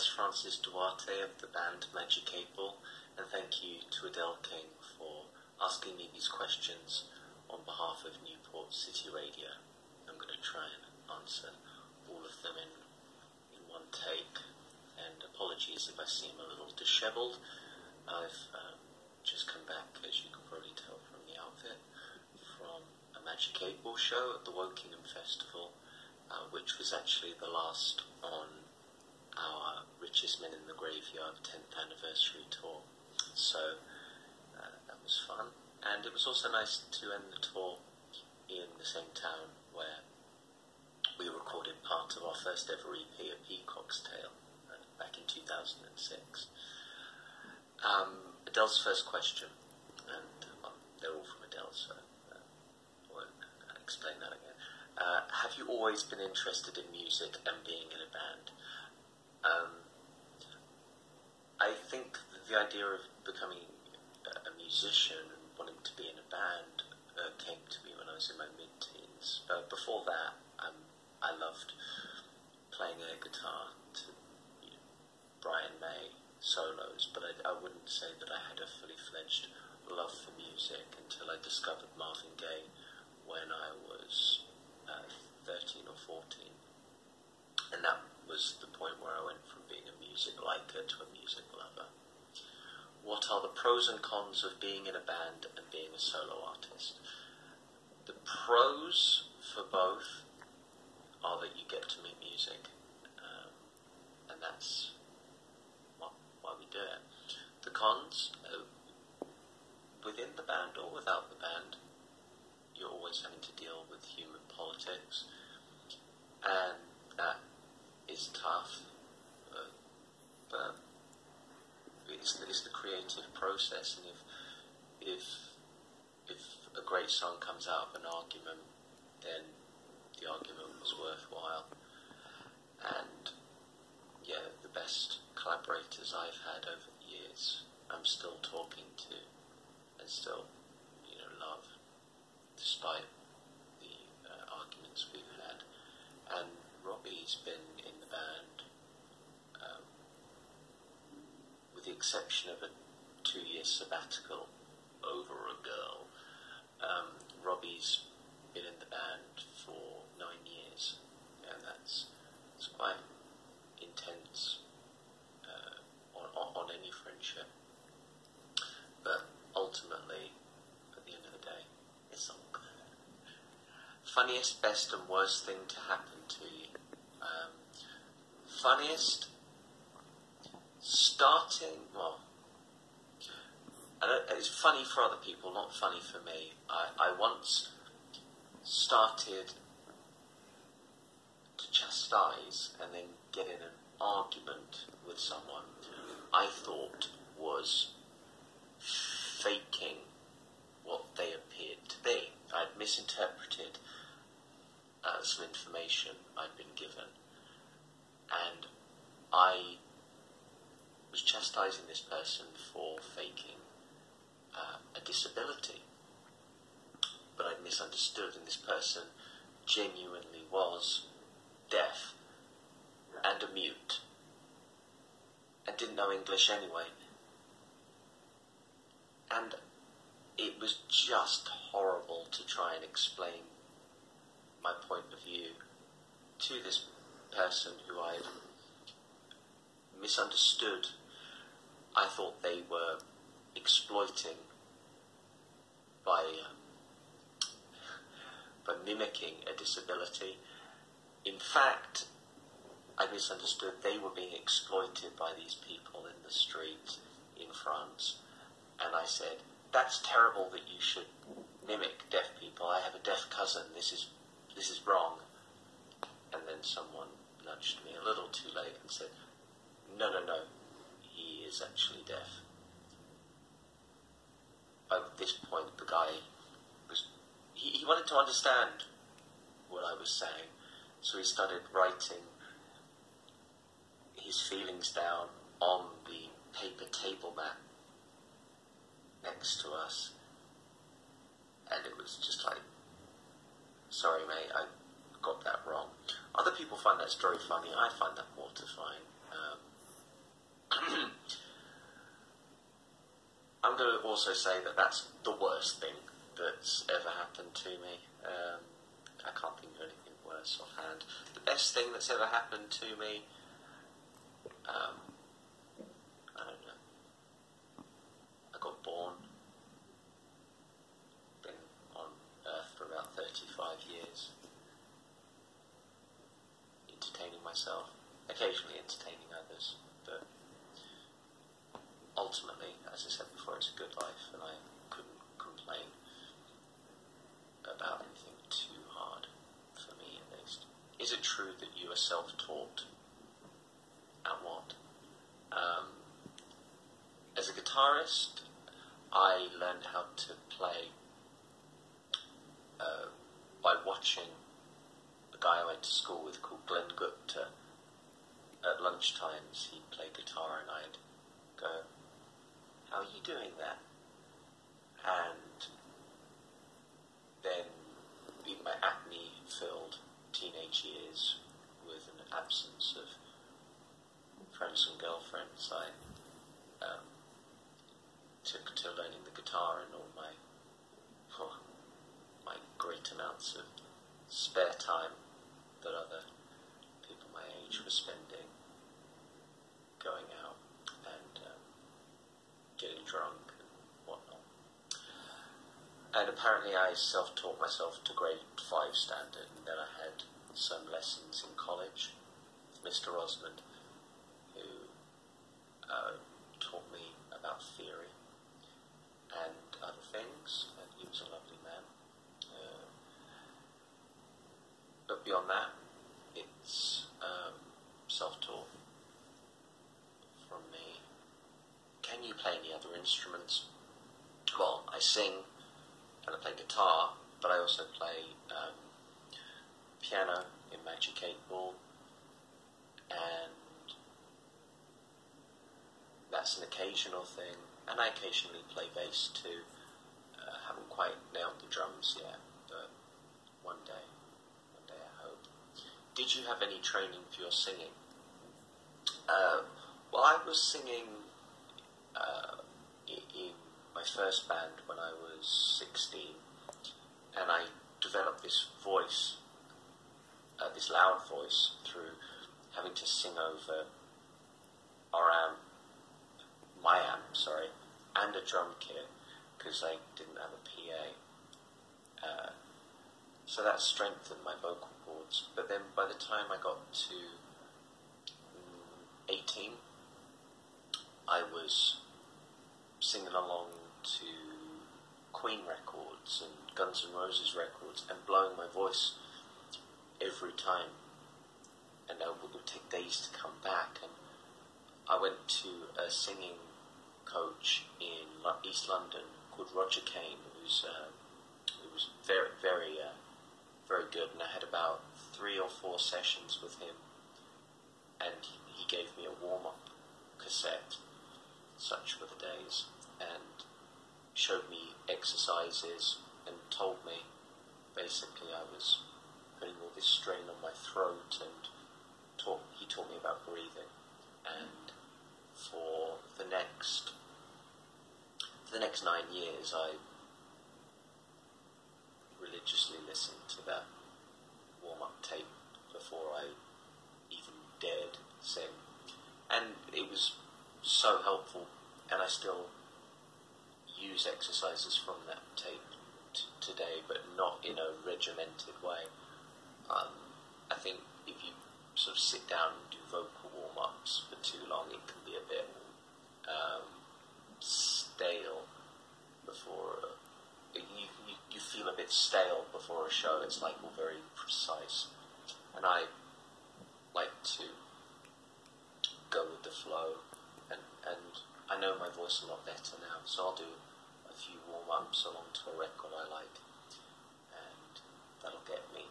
Baz Francis Duarte of the band Magic 8 Ball, and thank you to Adele King for asking me these questions on behalf of Newport City Radio. I'm going to try and answer all of them in one take, and apologies if I seem a little dishevelled. I've just come back, as you can probably tell from the outfit, from a Magic 8 Ball show at the Wokingham Festival, which was actually the last on our Richest Men in the Graveyard 10th anniversary tour. So that was fun, and it was also nice to end the tour in the same town where we recorded part of our first ever EP, A Peacock's Tale, back in 2006. Adele's first question, and they're all from Adele, so I won't explain that again. Have you always been interested in music and being in a band? I think the idea of becoming a musician and wanting to be in a band came to me when I was in my mid-teens. Before that, I loved playing air guitar to Brian May solos, but I wouldn't say that I had a fully fledged love for music until I discovered Marvin Gaye when I was 13 or 14. And that was the point where I went from being a music liker to a music lover. What are the pros and cons of being in a band and being a solo artist? The pros for both are that you get to make music, and that's why we do it. The cons, within the band or without the band, you're always having to deal with human politics, and that is tough, but it's the creative process, and if a great song comes out of an argument, then the argument was worthwhile. And yeah, the best collaborators I've had over the years, I'm still talking to and still, love, despite the arguments we've had. And Robbie's been in the band, with the exception of a 2-year sabbatical over a girl. Robbie's been in the band for 9 years, and it's quite intense on any friendship. But ultimately, at the end of the day, it's all good. Funniest, best and worst thing to happen to you? Funniest, it's funny for other people, not funny for me. I once started to chastise and then get in an argument with someone I thought was faking what they appeared to be. I'd misinterpreted some information I'd been given, and I was chastising this person for faking a disability, but I'd misunderstood, and this person genuinely was deaf and a mute and didn't know English anyway, and it was just horrible to try and explain my point of view to this person who I'd misunderstood. I thought they were exploiting by mimicking a disability. In fact, I misunderstood they were being exploited by these people in the street in France, and I said, "That's terrible that you should mimic deaf people. I have a deaf cousin. This is wrong." And then someone nudged me a little too late and said, No, he is actually deaf. At this point, the guy he wanted to understand what I was saying, so he started writing his feelings down on the paper table mat next to us, and it was just like, "Sorry mate, I got that wrong." Other people find that story funny. I find that mortifying. I'm going to also say that that's the worst thing that's ever happened to me. I can't think of anything worse offhand. The best thing that's ever happened to me, I don't know. I got born, been on Earth for about 35 years, entertaining myself, occasionally entertaining others, but ultimately, as I said before, it's a good life, and I couldn't complain about anything too hard, for me at least. Is it true that you are self-taught? At what? As a guitarist, I learned how to play by watching a guy I went to school with called Glenn Gupta. At lunchtimes, he'd play guitar, and I'd go, "How are you doing that?" And then, in my acne-filled teenage years, with an absence of friends and girlfriends, I took to learning the guitar, and all my great amounts of spare time that other people my age were spending going out and getting drunk and whatnot. And apparently I self-taught myself to grade 5 standard, and then I had some lessons in college with Mr. Osmond, who taught me about theory and other things, and he was a lovely man. But beyond that, it's self-taught from me. Can you play any other instruments? Well, I sing and I play guitar, but I also play piano in Magic 8 Ball, and that's an occasional thing, and I occasionally play bass too. Haven't quite nailed the drums yet, but one day I hope. Did you have any training for your singing? Well, I was singing in my first band when I was 16, and I developed this voice, this loud voice, through having to sing over my amp, and a drum kit, because I didn't have a PA. So that strengthened my vocal cords. But then by the time I got to 18, I was singing along to Queen records and Guns N' Roses records and blowing my voice every time. And it would take days to come back. And I went to a singing coach in East London called Roger Kane, who was very, very, very good. And I had about 3 or 4 sessions with him, and he gave me a warm-up cassette, such were the days, and showed me exercises and told me basically I was putting all this strain on my throat, and he taught me about breathing. And for the next 9 years, I religiously listened to that warm-up tape before I even dared sing, and it was so helpful. And I still use exercises from that tape today, but not in a regimented way. I think if you sort of sit down and do vocal warm-ups for too long, it can be a bit stale before you feel a bit stale before a show. It's like all very precise, and I like to go with the flow, and I know my voice a lot better now, so I'll do a few warm-ups along to a record I like, and that'll get me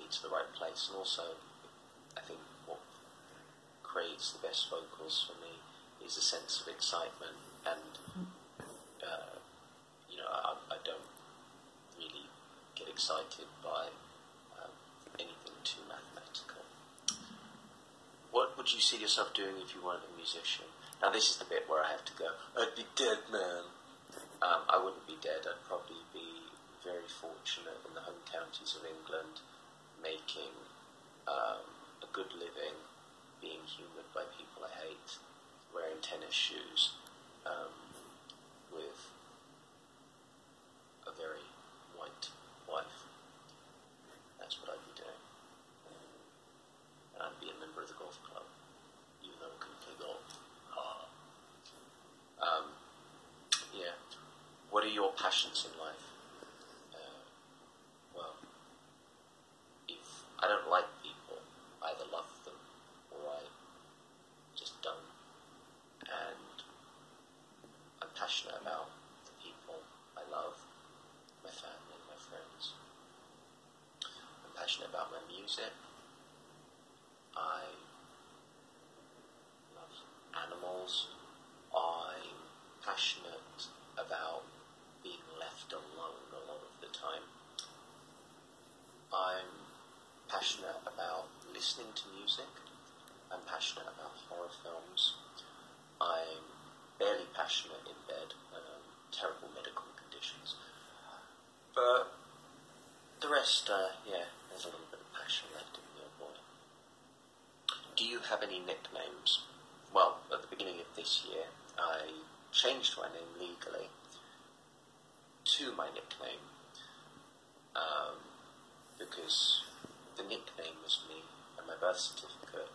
to the right place. And also, I think what creates the best vocals for me is a sense of excitement, and I don't really get excited by anything too mathematical. What would would you see yourself doing if you weren't a musician? Now this is the bit where I have to go, I'd be dead, man. I wouldn't be dead. I'd probably be very fortunate in the home counties of England, making a good living, being humoured by people I hate, wearing tennis shoes, with a very white wife. That's what I'd be doing. And I'd be a member of the golf club, even though I couldn't play golf. Yeah. What are your passions in life? Well, if I don't like people, I either love them or I just don't. And I'm passionate about the people I love, my family, my friends. I'm passionate about my music. I love animals. I'm passionate about being left alone a lot of the time. I'm passionate about listening to music. I'm passionate about horror films. I'm barely passionate in bed. Terrible medical conditions. But the rest, there's a little bit of passion left in me, oh boy. Do you have any nicknames? Well, at the beginning of this year, I changed my name legally to my nickname, because the nickname was me and my birth certificate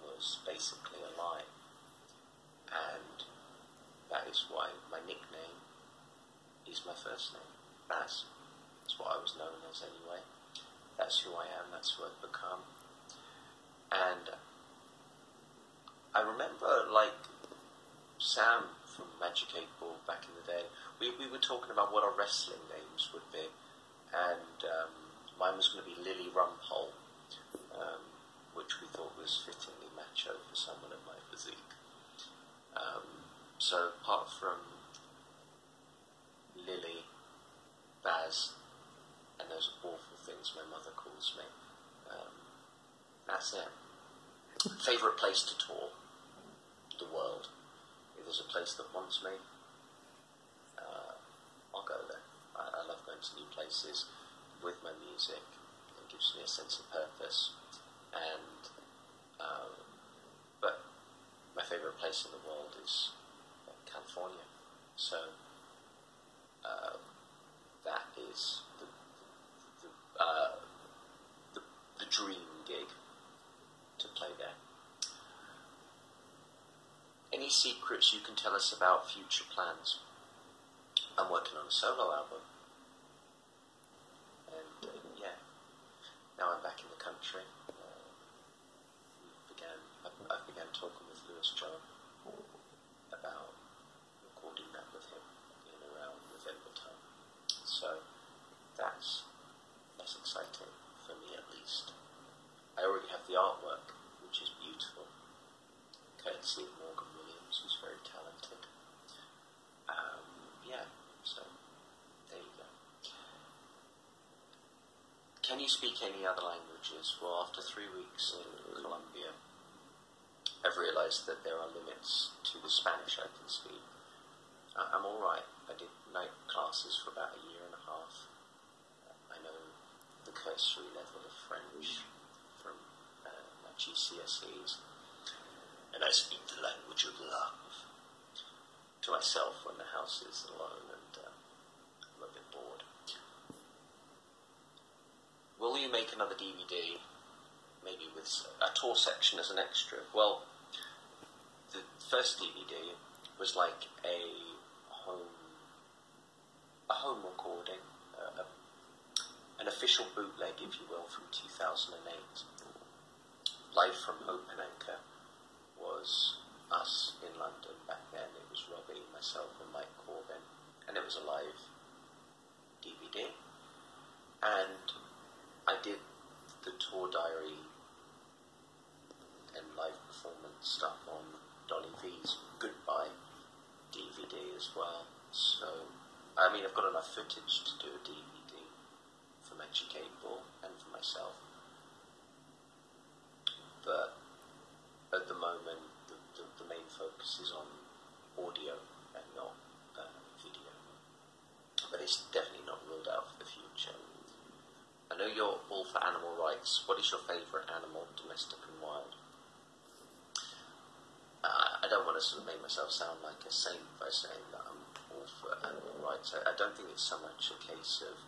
was basically a lie, and that is why my nickname is my first name, Baz. That's what I was known as anyway. That's who I am, that's who I've become. And I remember, Sam from Magic 8 Ball back in the day, we were talking about what our wrestling names would be, and mine was going to be Lily Rumpole, which we thought was fittingly macho for someone of my physique. So apart from Lily, Baz, and those awful things my mother calls me, that's it. Favourite place to tour? The world. If there's a place that wants me, I'll go there. I love going to new places with my music. It gives me a sense of purpose. And but my favourite place in the world is California. So that is the dream gig, to play there. Any secrets you can tell us about future plans? I'm working on a solo album, and now I'm back in the country. I began talking with Lewis John about recording that with him in around November time. So that's exciting for me, at least. I already have the artwork, which is beautiful, courtesy of Morgan Williams, who's very talented. So there you go. Can you speak any other languages? Well, after 3 weeks in Colombia, I've realised that there are limits to the Spanish I can speak. I'm alright. I did night classes for about a year and a half. I know the cursory level of French from my GCSEs, and I speak the language of love to myself when the house is alone and I'm a bit bored. Will you make another DVD, maybe with a tour section as an extra? Well, the first DVD was like a home recording, an official bootleg, if you will, from 2008. Live from Hope and Anchor was us in London back then. It was Robbie, myself and Mike Corbin, and it was a live DVD. And I did the tour diary and live performance stuff on Donny V's Goodbye DVD as well. So, I mean, I've got enough footage to do a DVD for Magic 8 Ball and for myself. But at it's definitely not ruled out for the future. I know you're all for animal rights. What is your favourite animal, domestic and wild? I don't want to sort of make myself sound like a saint by saying that I'm all for animal rights. I don't think it's so much a case of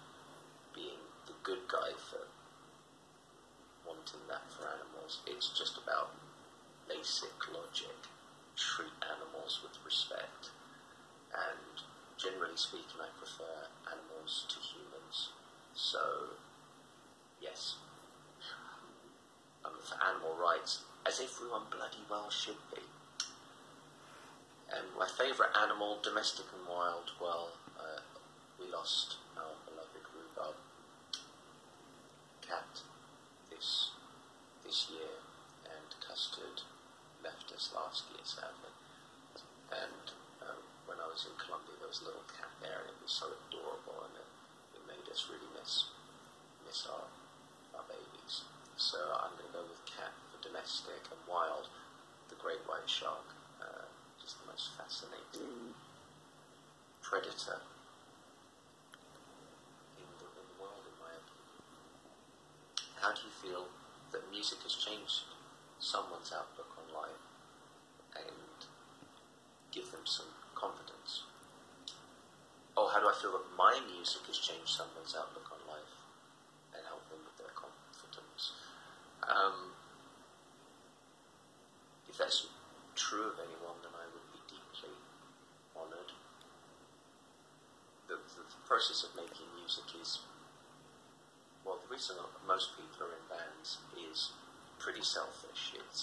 being the good guy for wanting that for animals. It's just about basic logic. Treat animals with respect. And generally speaking, I prefer animals to humans. So, yes, I'm for animal rights, as everyone bloody well should be. And my favourite animal, domestic and wild, well, we lost our beloved rhubarb cat this year, and Custard left us last year, sadly. And when I was in Colombia, there was a little cat there, and it was so adorable, and it made us really miss our babies. So I'm going to go with cat for domestic, and wild, the great white shark. Just the most fascinating predator in the world, in my opinion. How do you feel that music has changed someone's outlook on life and give them some confidence? Or how do I feel that my music has changed someone's outlook on life and help them with their confidence? If that's true of anyone, then I would be deeply honoured. The process of making music is, well, the reason most people are in bands is pretty selfish. It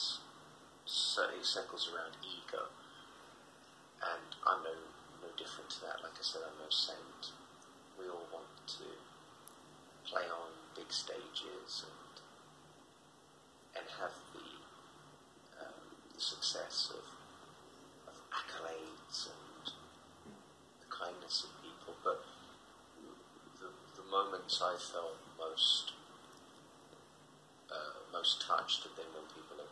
circles around ego, and I'm no different to that. Like I said, I'm no saint. We all want to play on big stages and have the success of accolades and the kindness of people, but the moments I felt most touched have been when people have.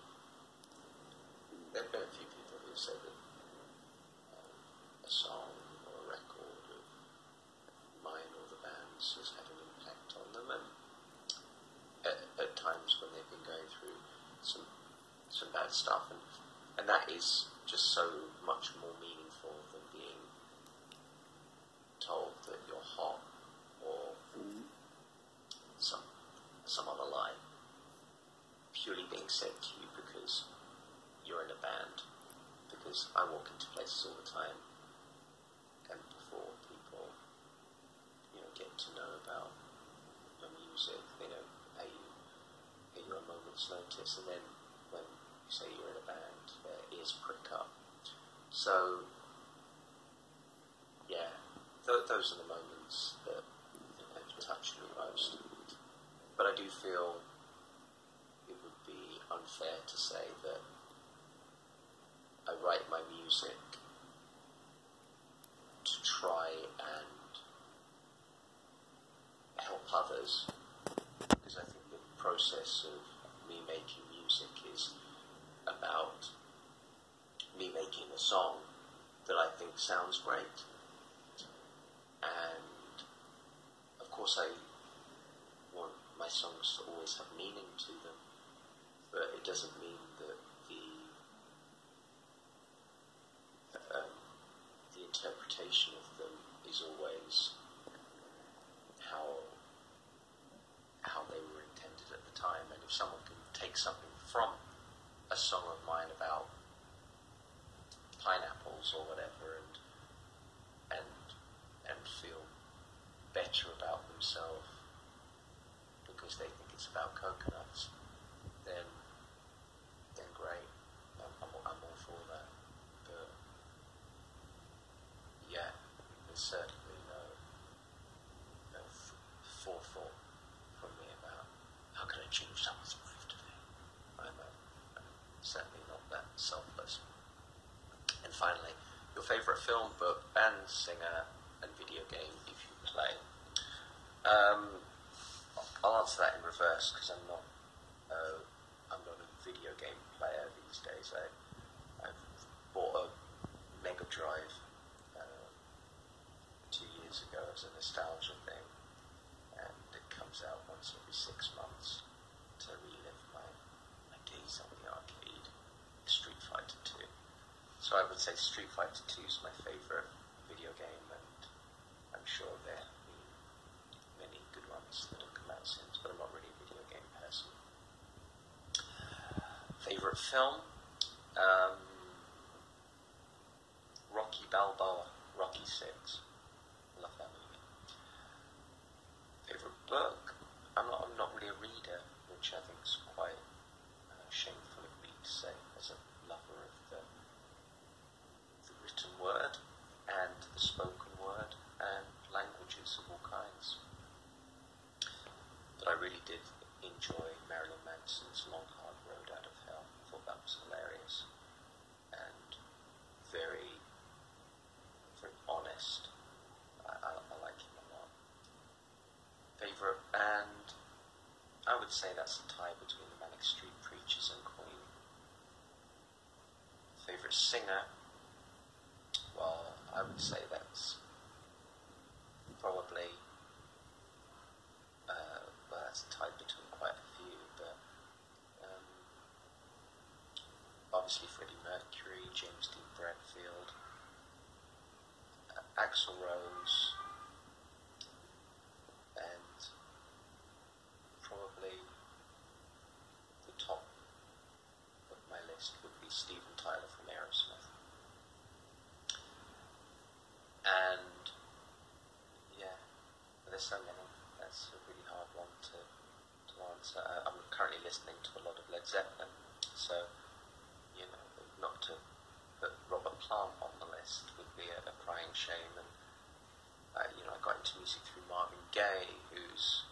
There have been a few people who said that a song or a record of mine or the band's has had an impact on them, and at times when they've been going through some bad stuff, and that is just so much more meaningful than being told that you're hot or some other lie. Purely being said to you because you're in a band. Because I walk into places all the time, and before people, get to know about your music, they don't pay you a moment's notice, and then when you say you're in a band, their ears prick up. So, yeah, those are the moments that have touched me most. But I do feel it would be unfair to say that I write my music to try and help others, because I think the process of me making music is about me making a song that I think sounds great, and of course I want my songs to always have meaning to them, but it doesn't mean that the interpretation of them is always how they were intended at the time. And if someone can take something from a song of mine about pineapples or whatever and feel better about themselves because they think it's about coconuts, then great. I'm all for that. But yeah, there's certainly no forethought from me about how can I change someone's life today. I'm certainly not that selfless. And finally, your favourite film, book, band, singer, and video game if you play. I'll answer that in reverse because I'm not a video game player these days. I've bought a Mega Drive 2 years ago, as a nostalgia thing, and it comes out once every 6 months to relive my days on the arcade. Street Fighter 2. So I would say Street Fighter 2 is my favourite video game, and I'm sure there have been many good ones that have come out since, but I'm not really a video game person. Favourite film? Rocky Balboa, Rocky 6. Love that movie. Favourite book? I'm not really a reader, which I think is quite shameful of me to say as a lover of the written word and the spoken word and languages of all kinds. But I really did enjoy Marilyn Manson's Long Hard Road Out of Hell. I thought that was hilarious and very, very honest. I like him a lot. Favourite band? I would say that's a tie between the Manic Street Preachers and Queen. Favourite singer? Well, I would say that's probably, well, that's a tie between quite a few, but obviously Freddie Mercury, James Dean Bradfield, Axl Rose, and probably the top of my list would be Steven Tyler from Aerosmith. And yeah, there's so many. That's a really hard one to answer. I'm currently listening to a lot of Led Zeppelin, so not to put Robert Plant on the list would be a crying shame. And I got into music through Marvin Gaye, who's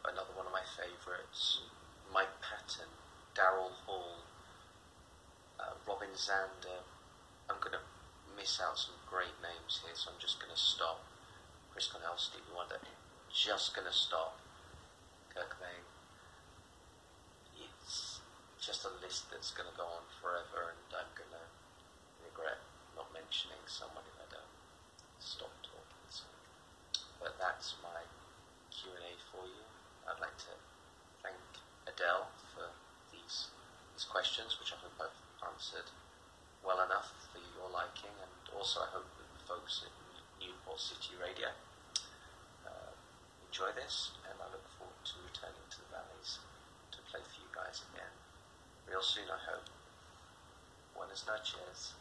another one of my favourites. Mike Patton, Daryl Hall, Robin Zander. I'm going to miss out some great names here, so I'm just going to stop. Chris Cornell, Stevie Wonder, just going to stop. Kurt Cobain. It's just a list that's going to go on forever, and I'm going to regret not mentioning someone if I don't stop talking. So. But that's my Q&A for you. I'd like to thank Adele for these questions, which I hope I've answered well enough for your liking, and also I hope that the folks at Newport City Radio enjoy this, and I look forward to returning to the Valleys to play for you guys again real soon, I hope. Buenas noches.